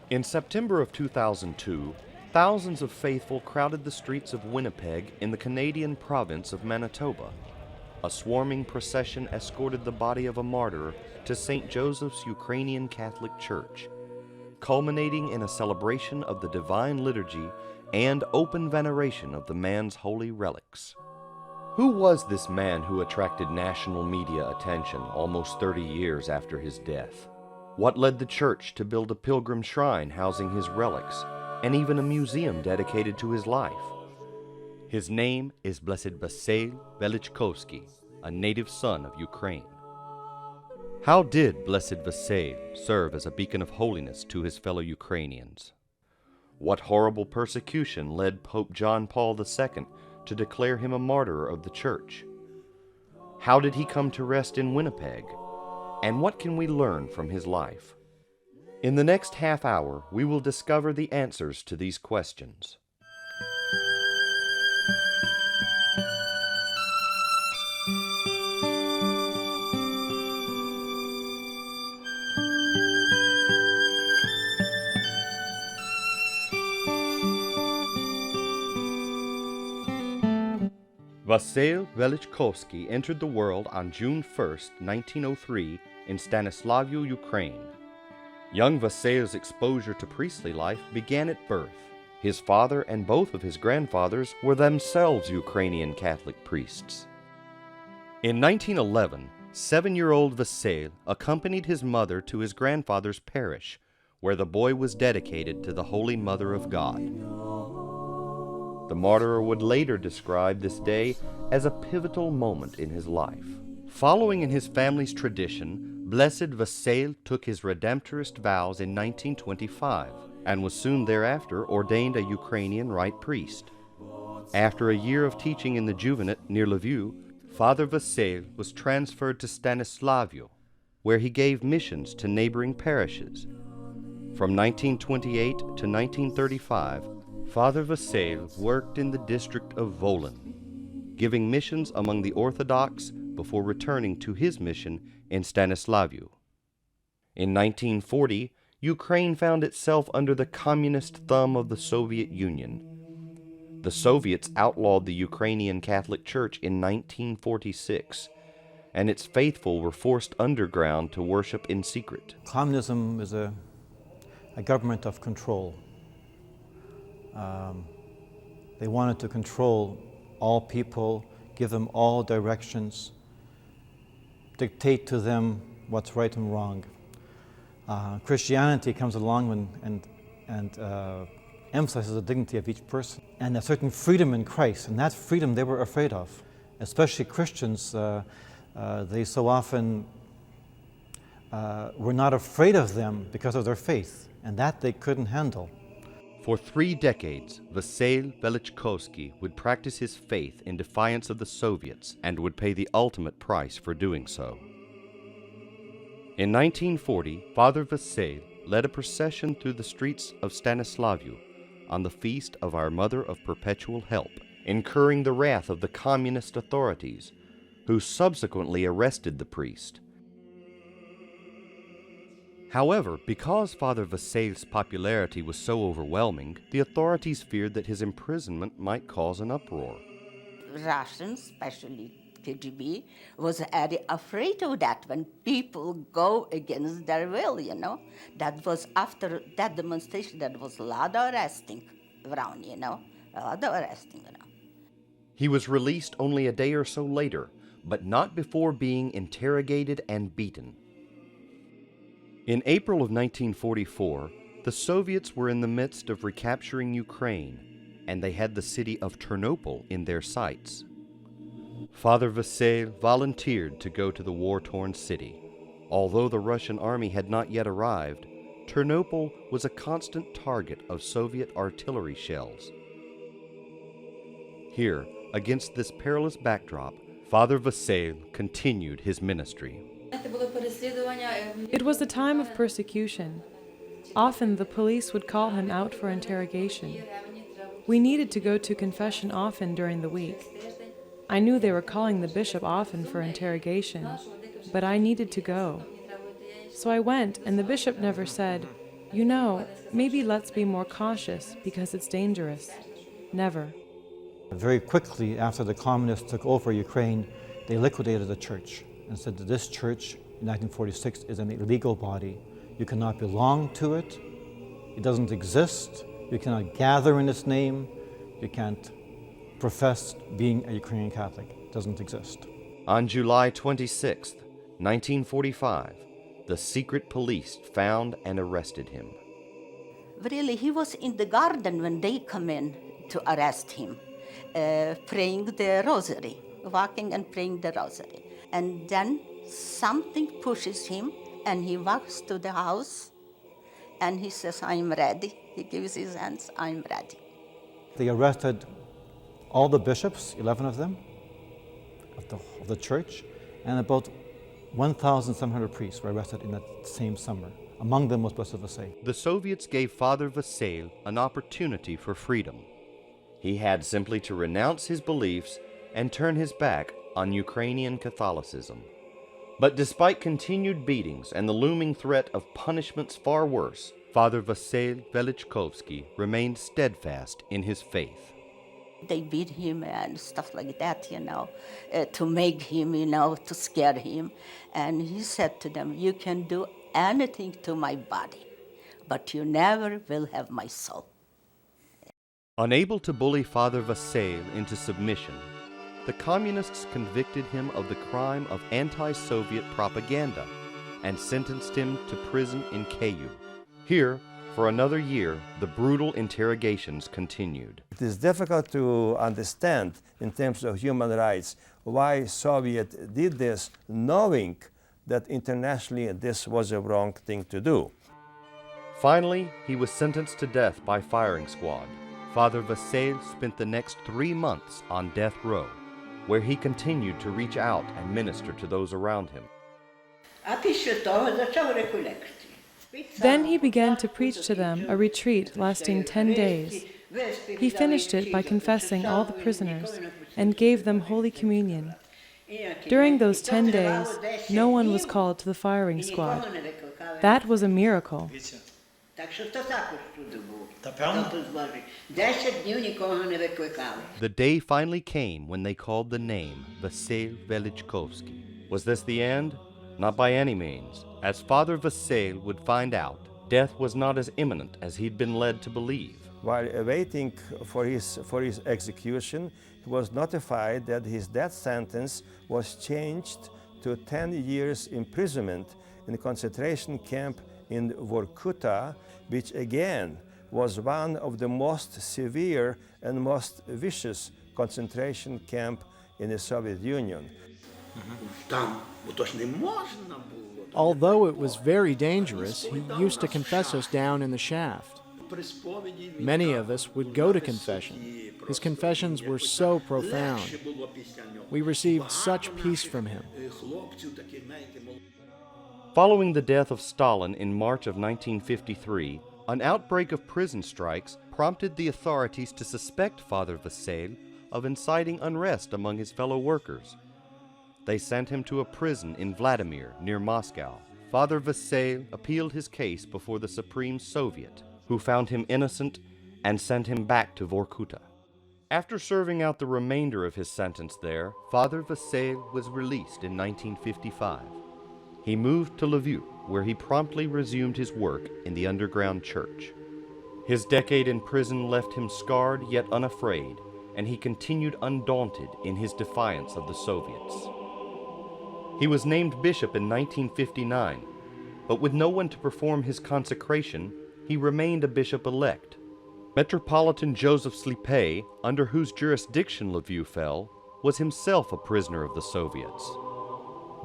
In September of 2002, thousands of faithful crowded the streets of Winnipeg in the Canadian province of Manitoba. A swarming procession escorted the body of a martyr to St. Joseph's Ukrainian Catholic Church, culminating in a celebration of the Divine Liturgy and open veneration of the man's holy relics. Who was this man who attracted national media attention almost 30 years after his death? What led the church to build a pilgrim shrine housing his relics, and even a museum dedicated to his life? His name is Blessed Vasyl Velychkovsky, a native son of Ukraine. How did Blessed Vasyl serve as a beacon of holiness to his fellow Ukrainians? What horrible persecution led Pope John Paul II to declare him a martyr of the Church? How did he come to rest in Winnipeg? And what can we learn from his life? In the next half hour, we will discover the answers to these questions. Vasyl Velychkovsky entered the world on June 1, 1903, in Stanislavyu, Ukraine. Young Vasyl's exposure to priestly life began at birth. His father and both of his grandfathers were themselves Ukrainian Catholic priests. In 1911, 7-year-old Vasyl accompanied his mother to his grandfather's parish, where the boy was dedicated to the Holy Mother of God. The martyr would later describe this day as a pivotal moment in his life. Following in his family's tradition, Blessed Vasyl took his redemptorist vows in 1925 and was soon thereafter ordained a Ukrainian rite priest. After a year of teaching in the Juvenate near Lviv, Father Vasyl was transferred to Stanislavyu, where he gave missions to neighboring parishes. From 1928 to 1935, Father Vasyl worked in the district of Volyn, giving missions among the Orthodox before returning to his mission in Stanislavyu. In 1940, Ukraine found itself under the communist thumb of the Soviet Union. The Soviets outlawed the Ukrainian Catholic Church in 1946, and its faithful were forced underground to worship in secret. Communism is a government of control. They wanted to control all people, give them all directions, dictate to them what's right and wrong. Christianity comes along and emphasizes the dignity of each person and a certain freedom in Christ, and that freedom they were afraid of. Especially Christians, they so often were not afraid of them because of their faith, and that they couldn't handle. For 3 decades, Vasyl Velychkovsky would practice his faith in defiance of the Soviets and would pay the ultimate price for doing so. In 1940, Father Vasyl led a procession through the streets of Stanislavyu on the feast of Our Mother of Perpetual Help, incurring the wrath of the communist authorities, who subsequently arrested the priest. However, because Father Vasyl's popularity was so overwhelming, the authorities feared that his imprisonment might cause an uproar. Russians, especially KGB, was very afraid of that when people go against their will, you know. That was after that demonstration, that was a lot of arresting around, you know, a lot of arresting around. He was released only a day or so later, but not before being interrogated and beaten. In April of 1944, the Soviets were in the midst of recapturing Ukraine, and they had the city of Ternopil in their sights. Father Vasyl volunteered to go to the war-torn city. Although the Russian army had not yet arrived, Ternopil was a constant target of Soviet artillery shells. Here, against this perilous backdrop, Father Vasyl continued his ministry. It was a time of persecution. Often the police would call him out for interrogation. We needed to go to confession often during the week. I knew they were calling the bishop often for interrogation, but I needed to go. So I went, and the bishop never said, You know, maybe let's be more cautious because it's dangerous. Never. Very quickly after the communists took over Ukraine, they liquidated the church and said that this church in 1946 is an illegal body. You cannot belong to it. It doesn't exist. You cannot gather in its name. You can't profess being a Ukrainian Catholic. It doesn't exist. On July 26, 1945, the secret police found and arrested him. Really, he was in the garden when they come in to arrest him, praying the rosary, walking and praying the rosary. And then something pushes him, and he walks to the house, and he says, "I'm ready." He gives his hands, "I'm ready." They arrested all the bishops, 11 of them, of the church, and about 1,700 priests were arrested in that same summer. Among them was Blessed Vasyl. The Soviets gave Father Vasyl an opportunity for freedom. He had simply to renounce his beliefs and turn his back on Ukrainian Catholicism. But despite continued beatings and the looming threat of punishments far worse, Father Vasyl Velychkovsky remained steadfast in his faith. They beat him and stuff like that, to make him, to scare him. And he said to them, "You can do anything to my body, but you never will have my soul." Unable to bully Father Vasyl into submission, the communists convicted him of the crime of anti-Soviet propaganda and sentenced him to prison in Kyiv. Here, for another year, the brutal interrogations continued. It is difficult to understand in terms of human rights why Soviet did this, knowing that internationally this was a wrong thing to do. Finally, he was sentenced to death by firing squad. Father Vasyl spent the next 3 months on death row, where he continued to reach out and minister to those around him. Then he began to preach to them a retreat lasting 10 days. He finished it by confessing all the prisoners and gave them Holy Communion. During those 10 days, no one was called to the firing squad. That was a miracle. The day finally came when they called the name Vasyl Velychkovsky. Was this the end? Not by any means. As Father Vasyl would find out, death was not as imminent as he'd been led to believe. While awaiting for his execution, he was notified that his death sentence was changed to 10 years imprisonment in a concentration camp in Vorkuta, which again was one of the most severe and most vicious concentration camp in the Soviet Union. Although it was very dangerous, he used to confess us down in the shaft. Many of us would go to confession. His confessions were so profound. We received such peace from him. Following the death of Stalin in March of 1953, an outbreak of prison strikes prompted the authorities to suspect Father Vasyl of inciting unrest among his fellow workers. They sent him to a prison in Vladimir, near Moscow. Father Vasyl appealed his case before the Supreme Soviet, who found him innocent and sent him back to Vorkuta. After serving out the remainder of his sentence there, Father Vasyl was released in 1955. He moved to Lviv, where he promptly resumed his work in the underground church. His decade in prison left him scarred yet unafraid, and he continued undaunted in his defiance of the Soviets. He was named bishop in 1959, but with no one to perform his consecration, he remained a bishop-elect. Metropolitan Joseph Slipy, under whose jurisdiction Lviv fell, was himself a prisoner of the Soviets.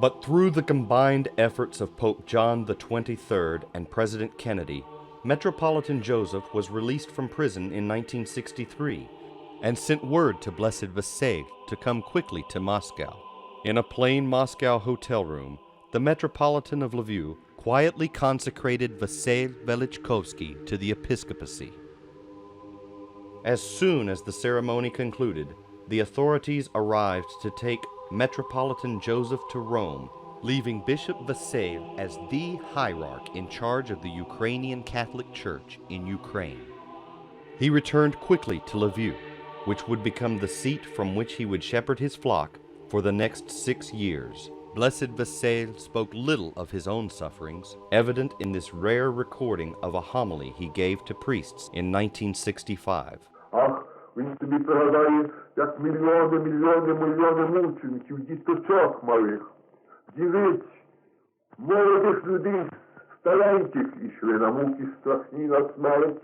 But through the combined efforts of Pope John XXIII and President Kennedy, Metropolitan Joseph was released from prison in 1963 and sent word to Blessed Vasyl to come quickly to Moscow. In a plain Moscow hotel room, the Metropolitan of Lviv quietly consecrated Vasyl Velychkovsky to the episcopacy. As soon as the ceremony concluded, the authorities arrived to take Metropolitan Joseph to Rome, leaving Bishop Vasyl as the hierarch in charge of the Ukrainian Catholic Church in Ukraine. He returned quickly to Lviv, which would become the seat from which he would shepherd his flock for the next 6 years. Blessed Vasyl spoke little of his own sufferings, evident in this rare recording of a homily he gave to priests in 1965. Він собі пригадає, як мільйони мучеників, діточок малих, дівиць, молодих людей, стареньких ішли на муки страшні, на смерть.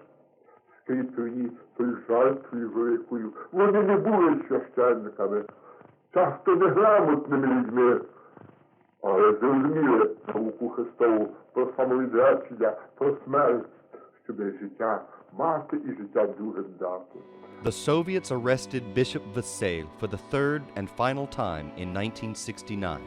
Скрізь тоді тою жертвою великою. Вони не були священниками, часто неграмотними людьми, але зрозуміли науку Христову про самовідречення, про смерть, щоб життя мати і життя другим дати. The Soviets arrested Bishop Vasyl for the third and final time in 1969.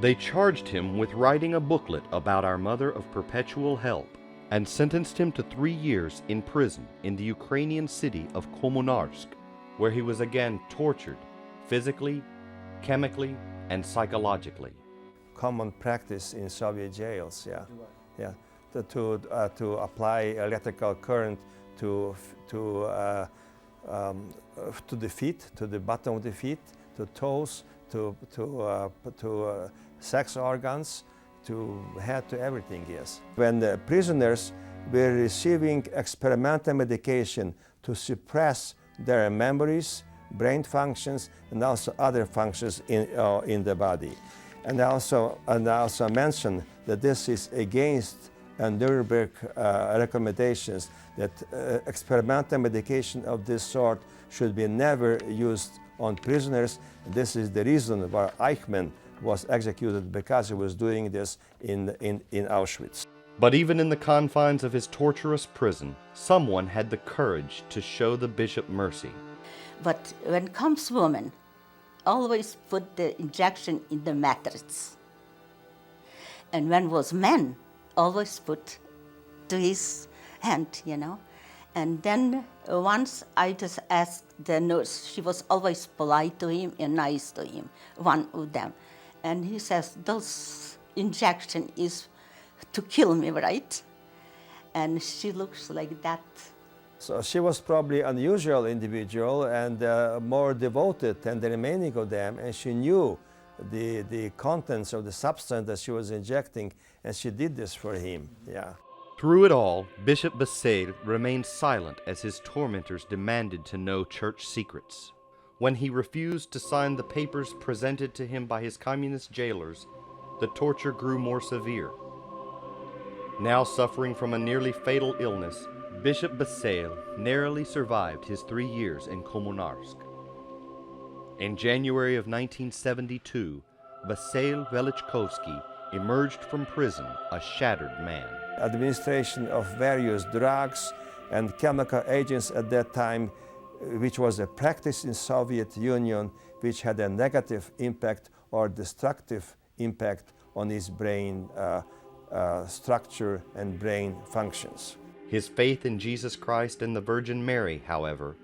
They charged him with writing a booklet about our Mother of Perpetual Help and sentenced him to 3 years in prison in the Ukrainian city of Kommunarsk, where he was again tortured physically, chemically, and psychologically. Common practice in Soviet jails, to apply electrical current to the feet, to the bottom of the feet, to toes, to sex organs, to head, to everything, yes. When the prisoners were receiving experimental medication to suppress their memories, brain functions, and also other functions in the body. And I also mentioned that this is against Nuremberg recommendations that experimental medication of this sort should be never used on prisoners. This is the reason why Eichmann was executed, because he was doing this in Auschwitz. But even in the confines of his torturous prison, someone had the courage to show the bishop mercy. But when comes woman, always put the injection in the mattress. And when was man, always put to his hand, you know. And then once I just asked the nurse, she was always polite to him and nice to him, one of them. And he says, those injection is to kill me, right? And she looks like that. So she was probably an unusual individual and more devoted than the remaining of them, and she knew the contents of the substance that she was injecting, and she did this for him, yeah. Through it all, Bishop Vasyl remained silent as his tormentors demanded to know church secrets. When he refused to sign the papers presented to him by his communist jailers, the torture grew more severe. Now suffering from a nearly fatal illness, Bishop Vasyl narrowly survived his 3 years in Kommunarsk. In January of 1972, Vasyl Velychkovsky emerged from prison a shattered man. Administration of various drugs and chemical agents at that time, which was a practice in Soviet Union, which had a negative impact or destructive impact on his brain structure and brain functions. His faith in Jesus Christ and the Virgin Mary, however,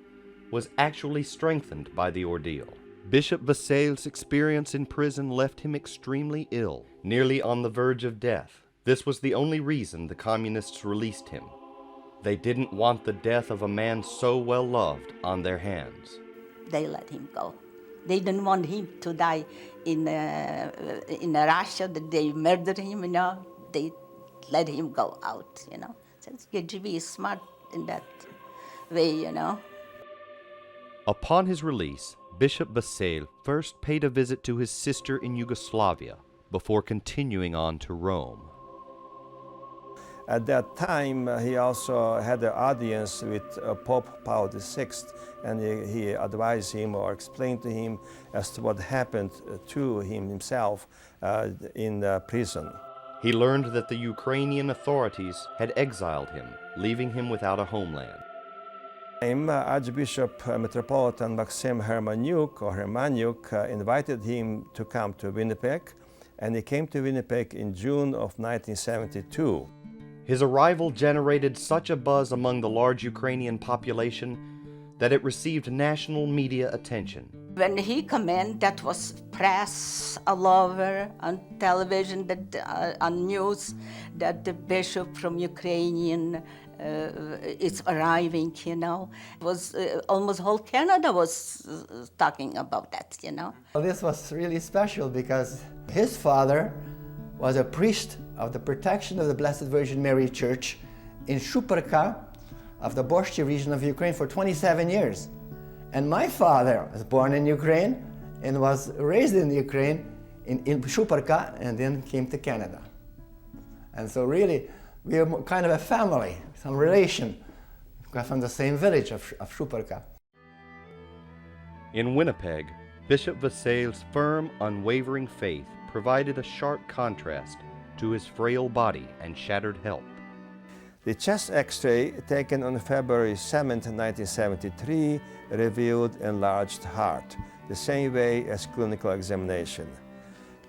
was actually strengthened by the ordeal. Bishop Vasyl's experience in prison left him extremely ill, nearly on the verge of death. This was the only reason the communists released him. They didn't want the death of a man so well loved on their hands. They let him go. They didn't want him to die in Russia, that they murdered him, you know. They let him go out, you know. So KGB is smart in that way, you know. Upon his release, Bishop Vasyl first paid a visit to his sister in Yugoslavia before continuing on to Rome. At that time, he also had an audience with Pope Paul VI, and he advised him or explained to him as to what happened to him himself in prison. He learned that the Ukrainian authorities had exiled him, leaving him without a homeland. Archbishop Metropolitan Maxim Hermaniuk invited him to come to Winnipeg, and he came to Winnipeg in June of 1972. His arrival generated such a buzz among the large Ukrainian population that it received national media attention. When he came in, that was press all over, on television, on news, that the bishop from Ukrainian is arriving, you know. It was almost whole Canada was talking about that, you know. Well, this was really special because his father was a priest of the protection of the Blessed Virgin Mary Church in Shuparka of the Borshchi region of Ukraine for 27 years. And my father was born in Ukraine and was raised in Ukraine in Shuparka and then came to Canada. And so really, we are kind of a family, some relation, from the same village of Shuparka. In Winnipeg, Bishop Vasyl's firm, unwavering faith provided a sharp contrast to his frail body and shattered health. The chest X-ray taken on February 7, 1973 revealed enlarged heart, the same way as clinical examination.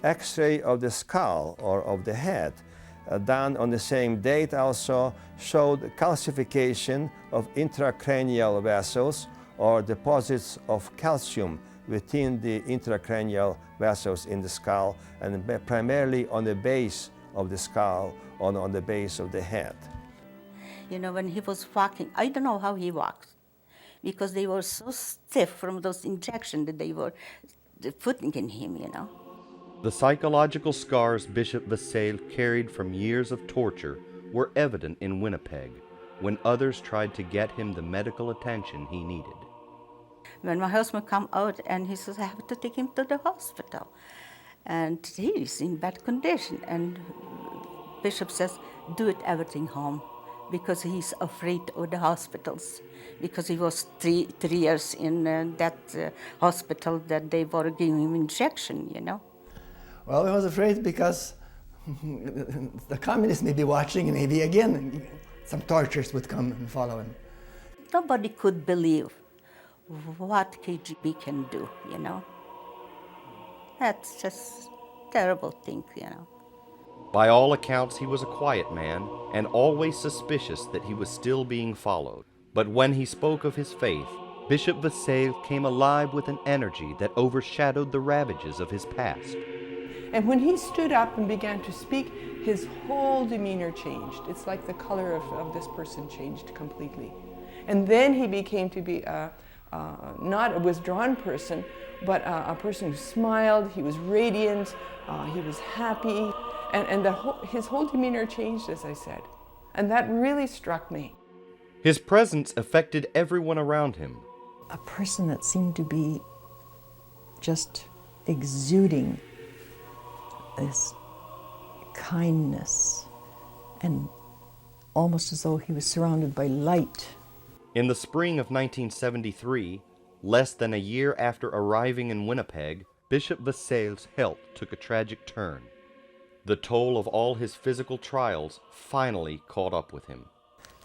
X-ray of the skull or of the head, done on the same date also, showed calcification of intracranial vessels or deposits of calcium within the intracranial vessels in the skull, and primarily on the base of the skull, on the base of the head. You know, when he was walking, I don't know how he walked, because they were so stiff from those injections that they were putting in him, you know. The psychological scars Bishop Vasyl carried from years of torture were evident in Winnipeg when others tried to get him the medical attention he needed. When my husband come out and he says, I have to take him to the hospital. And he's in bad condition. And Bishop says, do it everything home, because he's afraid of the hospitals, because he was three years in that hospital that they were giving him injection, you know. Well, I was afraid because the communists may be watching, and maybe again some tortures would come and follow him. Nobody could believe what KGB can do, you know. That's just a terrible thing, you know. By all accounts, he was a quiet man and always suspicious that he was still being followed. But when he spoke of his faith, Bishop Vasyl came alive with an energy that overshadowed the ravages of his past. And when he stood up and began to speak, his whole demeanor changed. It's like the color of this person changed completely. And then he became to be not a withdrawn person, but a person who smiled, he was radiant, he was happy, and his whole demeanor changed, as I said. And that really struck me. His presence affected everyone around him. A person that seemed to be just exuding this kindness, and almost as though he was surrounded by light. In the spring of 1973, less than a year after arriving in Winnipeg, Bishop Vasyl's health took a tragic turn. The toll of all his physical trials finally caught up with him.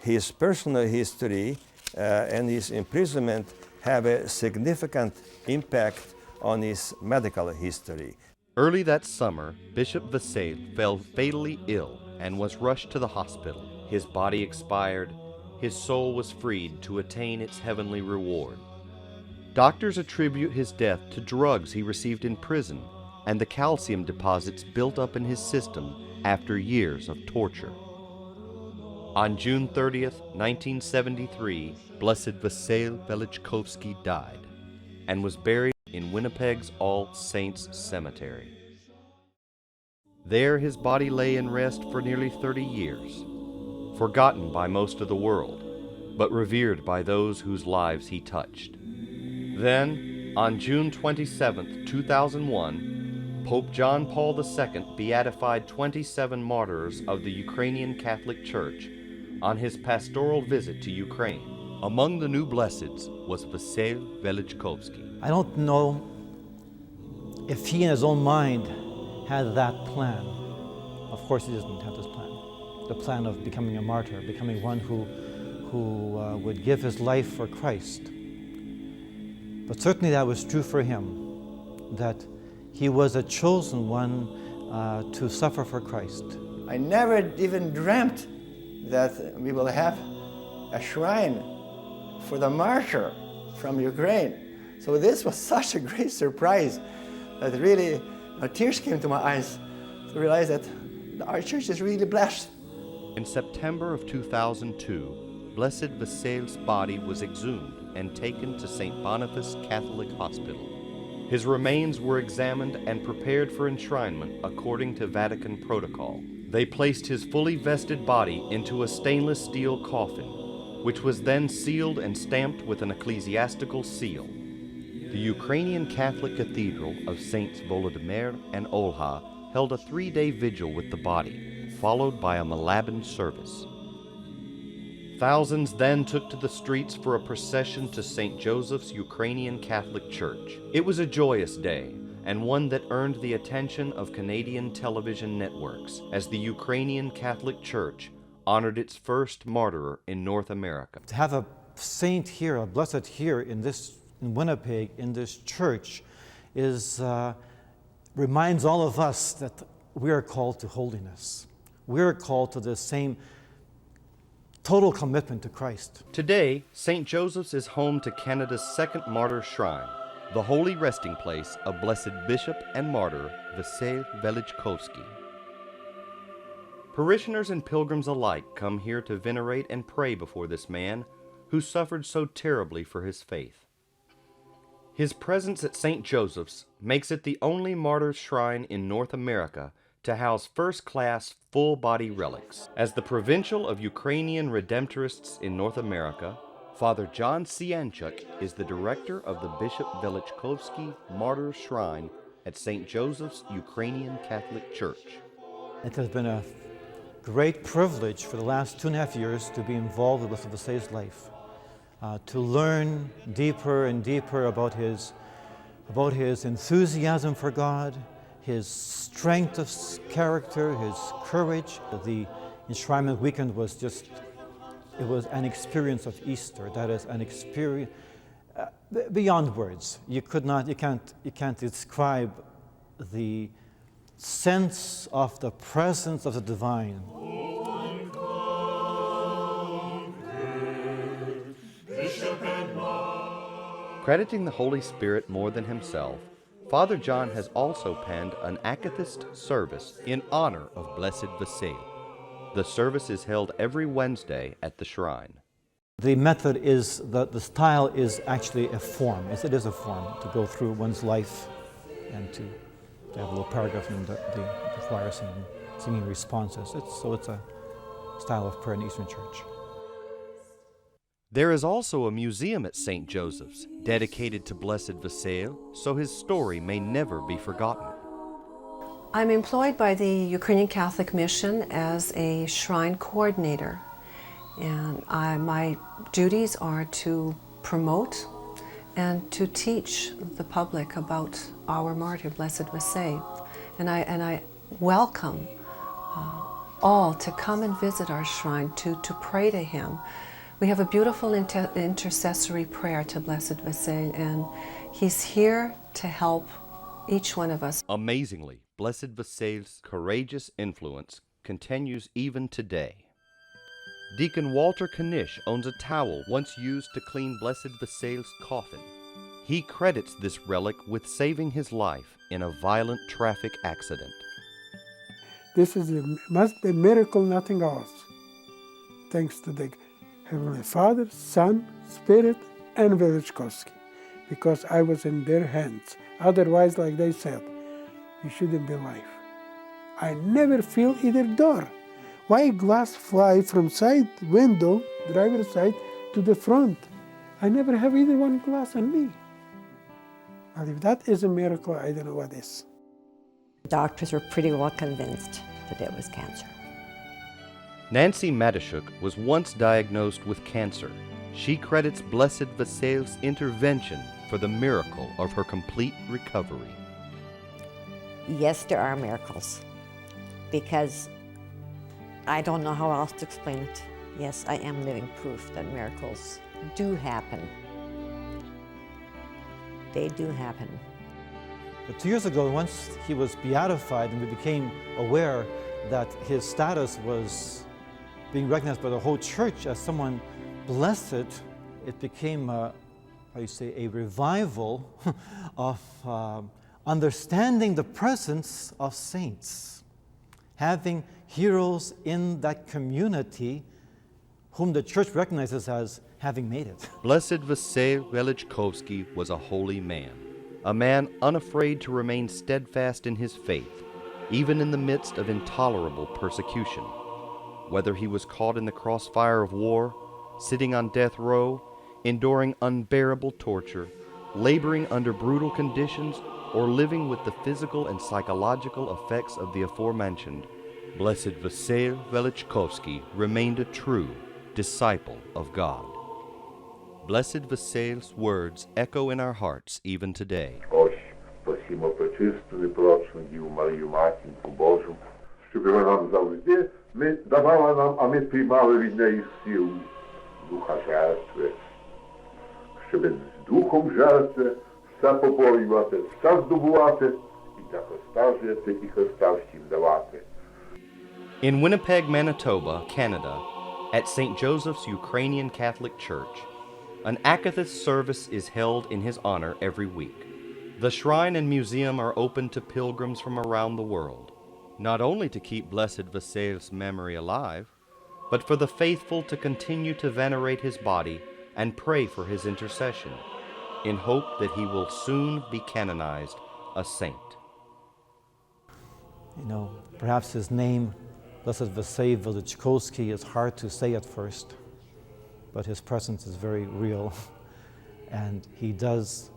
His personal history and his imprisonment have a significant impact on his medical history. Early that summer, Bishop Vasyl fell fatally ill and was rushed to the hospital. His body expired. His soul was freed to attain its heavenly reward. Doctors attribute his death to drugs he received in prison and the calcium deposits built up in his system after years of torture. On June 30th, 1973, Blessed Vasyl Velychkovsky died and was buried in Winnipeg's All Saints Cemetery. There his body lay in rest for nearly 30 years, forgotten by most of the world, but revered by those whose lives he touched. Then, on June 27, 2001, Pope John Paul II beatified 27 martyrs of the Ukrainian Catholic Church on his pastoral visit to Ukraine. Among the new blesseds was Vasyl Velychkovsky. I don't know if he in his own mind had that plan. Of course he doesn't have this plan. The plan of becoming a martyr, becoming one who would give his life for Christ. But certainly that was true for him, that he was a chosen one to suffer for Christ. I never even dreamt that we will have a shrine for the martyr from Ukraine. So this was such a great surprise that really tears came to my eyes to realize that our church is really blessed. In September of 2002, Blessed Vasyl's body was exhumed and taken to St. Boniface Catholic Hospital. His remains were examined and prepared for enshrinement according to Vatican protocol. They placed his fully vested body into a stainless steel coffin, which was then sealed and stamped with an ecclesiastical seal. The Ukrainian Catholic Cathedral of Saints Volodymyr and Olha held a 3-day vigil with the body, followed by a Malaban service. Thousands then took to the streets for a procession to St. Joseph's Ukrainian Catholic Church. It was a joyous day, and one that earned the attention of Canadian television networks, as the Ukrainian Catholic Church honored its first martyr in North America. To have a saint here, a blessed here in Winnipeg, in this church, reminds all of us that we are called to holiness. We are called to the same total commitment to Christ. Today, St. Joseph's is home to Canada's second martyr shrine, the holy resting place of Blessed Bishop and Martyr Vasyl Velychkovsky. Parishioners and pilgrims alike come here to venerate and pray before this man who suffered so terribly for his faith. His presence at St. Joseph's makes it the only martyr shrine in North America to house first-class, full-body relics. As the provincial of Ukrainian Redemptorists in North America, Father John Cianchuk is the director of the Bishop Velychkovsky Martyr Shrine at St. Joseph's Ukrainian Catholic Church. It has been a great privilege for the last 2.5 years to be involved with Blessed Vasyl's life, to learn deeper and deeper about his enthusiasm for God, his strength of character, his courage. The enshrinement weekend was it was an experience of Easter. That is an experience beyond words. You can't describe the sense of the presence of the divine. Crediting the Holy Spirit more than himself, Father John has also penned an akathist service in honor of Blessed Vasyl. The service is held every Wednesday at the shrine. The method is, the style is actually a form. It is a form to go through one's life and to have a little paragraph and the choir singing responses. So it's a style of prayer in the Eastern Church. There is also a museum at St. Joseph's dedicated to Blessed Vasyl, so his story may never be forgotten. I'm employed by the Ukrainian Catholic Mission as a shrine coordinator, and my duties are to promote and to teach the public about our martyr, Blessed Vasyl. And I welcome all to come and visit our shrine, to pray to him. We have a beautiful intercessory prayer to Blessed Vasyl, and he's here to help each one of us. Amazingly, Blessed Vasyl's courageous influence continues even today. Deacon Walter Kanish owns a towel once used to clean Blessed Vasyl's coffin. He credits this relic with saving his life in a violent traffic accident. This must be a miracle, nothing else. Thanks to the Heavenly Father, Son, Spirit, and Velychkovsky, because I was in their hands. Otherwise, like they said, you shouldn't be alive. I never feel either door. Why glass fly from side window, driver's side, to the front? I never have either one glass on me. Well, if that is a miracle, I don't know what is. The doctors were pretty well convinced that it was cancer. Nancy Matishuk was once diagnosed with cancer. She credits Blessed Vasyl's intervention for the miracle of her complete recovery. Yes, there are miracles, because I don't know how else to explain it. Yes, I am living proof that miracles do happen. They do happen. But 2 years ago, once he was beatified and we became aware that his status was being recognized by the whole church as someone blessed, it became a revival of understanding the presence of saints, having heroes in that community whom the church recognizes as having made it. Blessed Vasyl Velychkovsky was a holy man, a man unafraid to remain steadfast in his faith, even in the midst of intolerable persecution. Whether he was caught in the crossfire of war, sitting on death row, enduring unbearable torture, laboring under brutal conditions, or living with the physical and psychological effects of the aforementioned, Blessed Vasyl Velychkovsky remained a true disciple of God. Blessed Vasyl's words echo in our hearts even today. Ось просимо пречисту, непорочну Діву Марію, Матінку Божу, щоб вона нам завжди не давала нам, а ми приймали від неї силу духа жертви, щоб з духом жертви все поборювати, все здобувати, і для Христа жити, і Христа всім давати. In Winnipeg, Manitoba, Canada, at St. Joseph's Ukrainian Catholic Church, an Akathist service is held in his honor every week. The shrine and museum are open to pilgrims from around the world, not only to keep Blessed Vasyl's memory alive, but for the faithful to continue to venerate his body and pray for his intercession, in hope that he will soon be canonized a saint. You know, perhaps his name, Blessed Vasyl Velychkovsky, is hard to say at first, but his presence is very real, and he does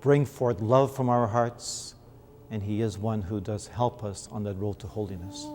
bring forth love from our hearts, and he is one who does help us on that road to holiness.